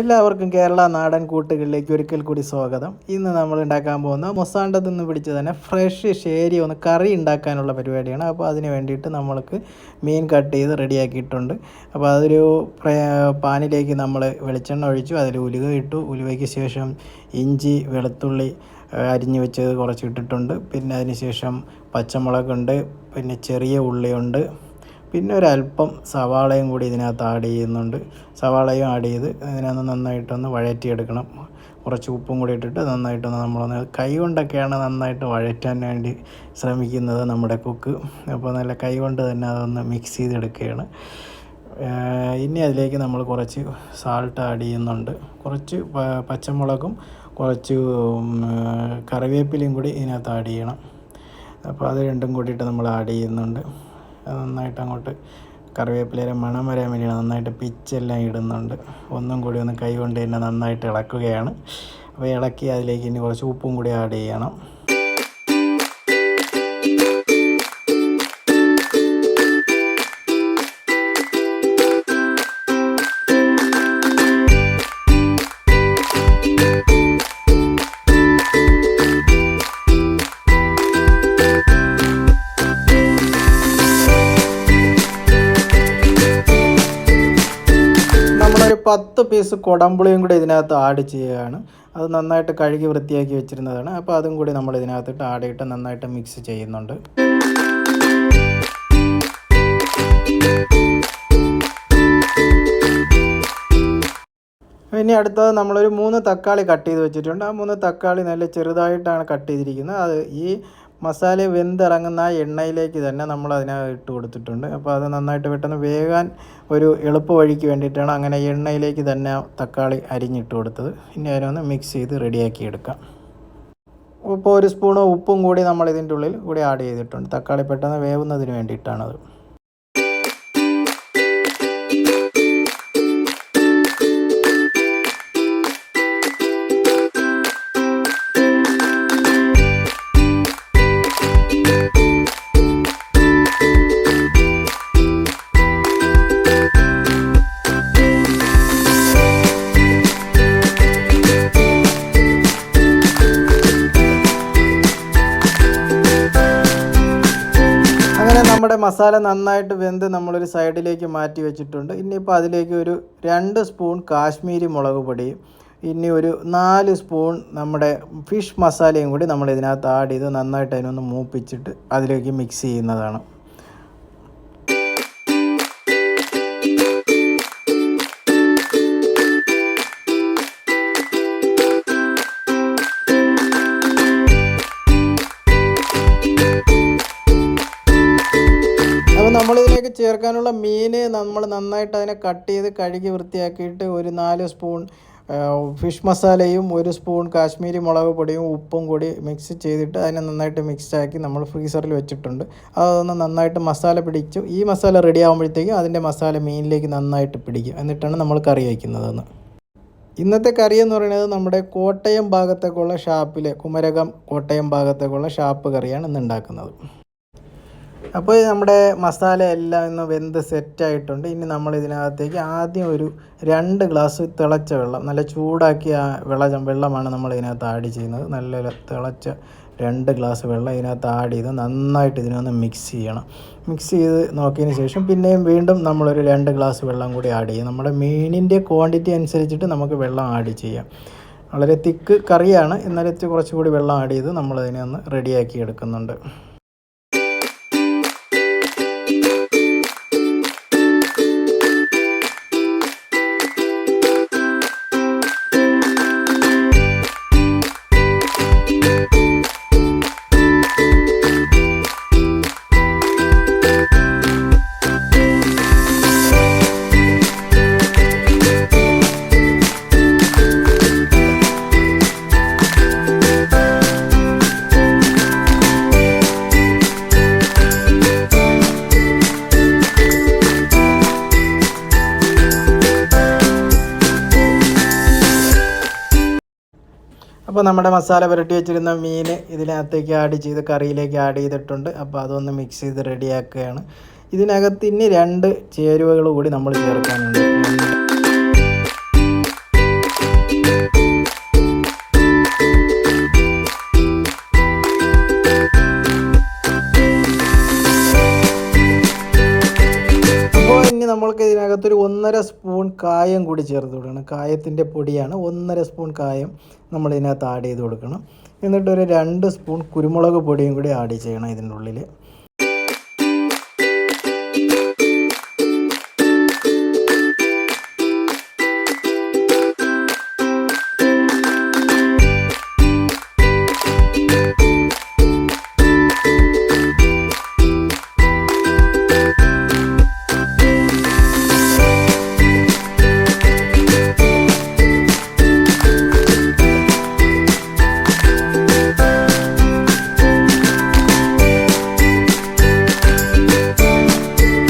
എല്ലാവർക്കും കേരള നാടൻ കൂട്ടുകളിലേക്ക് ഒരിക്കൽ കൂടി സ്വാഗതം. ഇന്ന് നമ്മൾ ഉണ്ടാക്കാൻ പോകുന്ന മൊസാണ്ടത്തിൽ നിന്ന് പിടിച്ച് തന്നെ ഫ്രഷ് ഷേരി ഒന്ന് കറി ഉണ്ടാക്കാനുള്ള പരിപാടിയാണ്. അപ്പോൾ അതിന് വേണ്ടിയിട്ട് നമ്മൾക്ക് മീൻ കട്ട് ചെയ്ത് റെഡിയാക്കിയിട്ടുണ്ട്. അപ്പോൾ അതൊരു പാനിലേക്ക് നമ്മൾ വെളിച്ചെണ്ണ ഒഴിച്ചു, അതിൽ ഉലുവ ഇട്ടു. ഉലുവയ്ക്ക് ശേഷം ഇഞ്ചി വെളുത്തുള്ളി അരിഞ്ഞു വെച്ചത് കുറച്ച് ഇട്ടിട്ടുണ്ട്. പിന്നെ അതിന് ശേഷം പച്ചമുളകുണ്ട്, പിന്നെ ചെറിയ ഉള്ളിയുണ്ട്, പിന്നെ ഒരല്പം സവാളയും കൂടി ഇതിനകത്ത് ആഡ് ചെയ്യുന്നുണ്ട്. സവാളയും ആഡ് ചെയ്ത് ഇതിനകത്ത് നന്നായിട്ടൊന്ന് വഴറ്റിയെടുക്കണം. കുറച്ച് ഉപ്പും കൂടി ഇട്ടിട്ട് നന്നായിട്ടൊന്ന് നമ്മളൊന്ന് കൈ കൊണ്ടൊക്കെയാണ് നന്നായിട്ട് വഴറ്റാൻ വേണ്ടി ശ്രമിക്കുന്നത് നമ്മുടെ കുക്ക്. അപ്പോൾ നല്ല കൈ കൊണ്ട് തന്നെ അതൊന്ന് മിക്സ് ചെയ്തെടുക്കുകയാണ്. ഇനി അതിലേക്ക് നമ്മൾ കുറച്ച് സാൾട്ട് ആഡ് ചെയ്യുന്നുണ്ട്. കുറച്ച് പച്ചമുളകും കുറച്ച് കറിവേപ്പിലയും കൂടി ഇതിനകത്ത് ആഡ് ചെയ്യണം. അപ്പോൾ അത് രണ്ടും കൂടിയിട്ട് നമ്മൾ ആഡ് ചെയ്യുന്നുണ്ട്. നന്നായിട്ട് അങ്ങോട്ട് കറിവേപ്പിലയുടെ മണം വരാൻ വേണ്ടിയാണ് നന്നായിട്ട് പിച്ചെല്ലാം ഇടുന്നുണ്ട്. ഒന്നും കൂടി ഒന്ന് കൈ കൊണ്ട് തന്നെ നന്നായിട്ട് ഇളക്കുകയാണ്. അപ്പോൾ ഇളക്കി അതിലേക്ക് ഇനി കുറച്ച് ഉപ്പും കൂടി ആഡ് ചെയ്യണം. ഒരു 10 പീസ് കുടംപുളിയും കൂടി ഇതിനകത്ത് ആഡ് ചെയ്യുകയാണ്. അത് നന്നായിട്ട് കഴുകി വൃത്തിയാക്കി വെച്ചിരുന്നതാണ്. അപ്പോൾ അതും കൂടി നമ്മൾ ഇതിനകത്തിട്ട് ആഡ് ചെയ്തിട്ട് നന്നായിട്ട് മിക്സ് ചെയ്യുന്നുണ്ട്. ഇനി അടുത്തത് നമ്മളൊരു 3 തക്കാളി കട്ട് ചെയ്ത് വെച്ചിട്ടുണ്ട്. ആ 3 തക്കാളി നല്ല ചെറുതായിട്ടാണ് കട്ട് ചെയ്തിരിക്കുന്നത്. അത് ഈ മസാല വെന്തിറങ്ങുന്ന ആ എണ്ണയിലേക്ക് തന്നെ നമ്മൾ അതിനെ ഇട്ട് കൊടുത്തിട്ടുണ്ട്. അപ്പോൾ അത് നന്നായിട്ട് പെട്ടെന്ന് വേകാൻ ഒരു എളുപ്പ വഴിക്ക് വേണ്ടിയിട്ടാണ് അങ്ങനെ എണ്ണയിലേക്ക് തന്നെ തക്കാളി അരിഞ്ഞിട്ട് കൊടുത്തത്. ഇനി അതിനൊന്ന് മിക്സ് ചെയ്ത് റെഡിയാക്കി എടുക്കാം. ഇപ്പോൾ 1 സ്പൂൺ ഉപ്പും കൂടി നമ്മൾ ഇതിൻ്റെ ഉള്ളിൽ കൂടി ആഡ് ചെയ്തിട്ടുണ്ട്. തക്കാളി പെട്ടെന്ന് വേവുന്നതിന് വേണ്ടിയിട്ടാണത്. നമ്മുടെ മസാല നന്നായിട്ട് വെന്ത് നമ്മളൊരു സൈഡിലേക്ക് മാറ്റി വെച്ചിട്ടുണ്ട്. ഇനിയിപ്പോൾ അതിലേക്ക് ഒരു 2 സ്പൂൺ കാശ്മീരി മുളക് പൊടിയും ഇനി ഒരു 4 സ്പൂൺ നമ്മുടെ ഫിഷ് മസാലയും കൂടി നമ്മൾ ഇതിനകത്ത് ആഡ് ചെയ്ത് നന്നായിട്ട് അതിനൊന്ന് മൂപ്പിച്ചിട്ട് അതിലേക്ക് മിക്സ് ചെയ്യുന്നതാണ്. നമ്മളിതിലേക്ക് ചേർക്കാനുള്ള മീൻ നമ്മൾ നന്നായിട്ട് അതിനെ കട്ട് ചെയ്ത് കഴുകി വൃത്തിയാക്കിയിട്ട് ഒരു 4 സ്പൂൺ ഫിഷ് മസാലയും 1 സ്പൂൺ കാശ്മീരി മുളക് പൊടിയും ഉപ്പും കൂടി മിക്സ് ചെയ്തിട്ട് അതിനെ നന്നായിട്ട് മിക്സാക്കി നമ്മൾ ഫ്രീസറിൽ വെച്ചിട്ടുണ്ട്. അതൊന്ന് നന്നായിട്ട് മസാല പിടിച്ചു. ഈ മസാല റെഡി ആകുമ്പോഴത്തേക്കും അതിൻ്റെ മസാല മീനിലേക്ക് നന്നായിട്ട് പിടിക്കും. എന്നിട്ടാണ് നമ്മൾ കറി വയ്ക്കുന്നതെന്ന്. ഇന്നത്തെ കറി എന്ന് പറയുന്നത് നമ്മുടെ കോട്ടയം ഭാഗത്തേക്കുള്ള ഷാപ്പിലെ കുമരകം കോട്ടയം ഭാഗത്തേക്കുള്ള ഷാപ്പ് കറിയാണ് ഇന്ന് ഉണ്ടാക്കുന്നത്. അപ്പോൾ നമ്മുടെ മസാല എല്ലാം ഇന്ന് വെന്ത് സെറ്റായിട്ടുണ്ട്. ഇനി നമ്മൾ ഇതിനകത്തേക്ക് ആദ്യം ഒരു 2 ഗ്ലാസ് തിളച്ച വെള്ളം, നല്ല ചൂടാക്കിയ വെള്ളമാണ് നമ്മൾ ഇതിനകത്ത് ആഡ് ചെയ്യുന്നത്. നല്ല തിളച്ച 2 ഗ്ലാസ് വെള്ളം ഇതിനകത്ത് ആഡ് ചെയ്ത് നന്നായിട്ട് ഇതിനൊന്ന് മിക്സ് ചെയ്യണം. മിക്സ് ചെയ്ത് നോക്കിയതിന് ശേഷം പിന്നെയും വീണ്ടും നമ്മളൊരു 2 ഗ്ലാസ് വെള്ളം കൂടി ആഡ് ചെയ്യും. നമ്മുടെ മീനിൻ്റെ ക്വാണ്ടിറ്റി അനുസരിച്ചിട്ട് നമുക്ക് വെള്ളം ആഡ് ചെയ്യാം. വളരെ തിക്ക് കറിയാണ്, എന്നാലും കുറച്ചുകൂടി വെള്ളം ആഡ് ചെയ്ത് നമ്മളതിനെ ഒന്ന് റെഡിയാക്കി എടുക്കുന്നുണ്ട്. അപ്പോൾ നമ്മുടെ മസാല പുരട്ടി വെച്ചിരുന്ന മീൻ ഇതിനകത്തേക്ക് ആഡ് ചെയ്ത് കറിയിലേക്ക് ആഡ് ചെയ്തിട്ടുണ്ട്. അപ്പോൾ അതൊന്ന് മിക്സ് ചെയ്ത് റെഡിയാക്കുകയാണ്. ഇതിനകത്ത് ഇനി 2 ചേരുവകൾ കൂടി നമ്മൾ ചേർക്കാനുണ്ട്. ഇതിനകത്തൊരു 1.5 സ്പൂൺ കായം കൂടി ചേർത്ത് കൊടുക്കണം. കായത്തിൻ്റെ പൊടിയാണ്. 1.5 സ്പൂൺ കായം നമ്മൾ ഇതിനകത്ത് ആഡ് ചെയ്ത് കൊടുക്കണം. എന്നിട്ടൊരു 2 സ്പൂൺ കുരുമുളക് പൊടിയും കൂടി ആഡ് ചെയ്യണം ഇതിൻ്റെ ഉള്ളിൽ.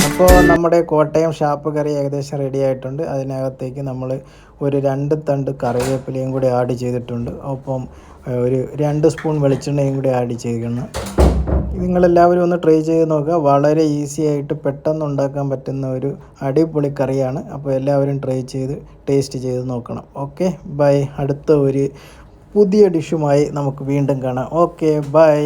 അപ്പോൾ നമ്മുടെ കോട്ടയം ഷാപ്പ് കറി ഏകദേശം റെഡി ആയിട്ടുണ്ട്. അതിനകത്തേക്ക് നമ്മൾ ഒരു 2 തണ്ട് കറിവേപ്പിലയും കൂടി ആഡ് ചെയ്തിട്ടുണ്ട്. ഒപ്പം ഒരു 2 സ്പൂൺ വെളിച്ചെണ്ണയും കൂടി ആഡ് ചെയ്യണം. നിങ്ങളെല്ലാവരും ഒന്ന് ട്രൈ ചെയ്ത് നോക്കുക. വളരെ ഈസി ആയിട്ട് പെട്ടെന്ന് ഉണ്ടാക്കാൻ പറ്റുന്ന ഒരു അടിപൊളി കറിയാണ്. അപ്പോൾ എല്ലാവരും ട്രൈ ചെയ്ത് ടേസ്റ്റ് ചെയ്ത് നോക്കണം. Okay, bye. അടുത്ത ഒരു പുതിയ ഡിഷുമായി നമുക്ക് വീണ്ടും കാണാം. Okay, by.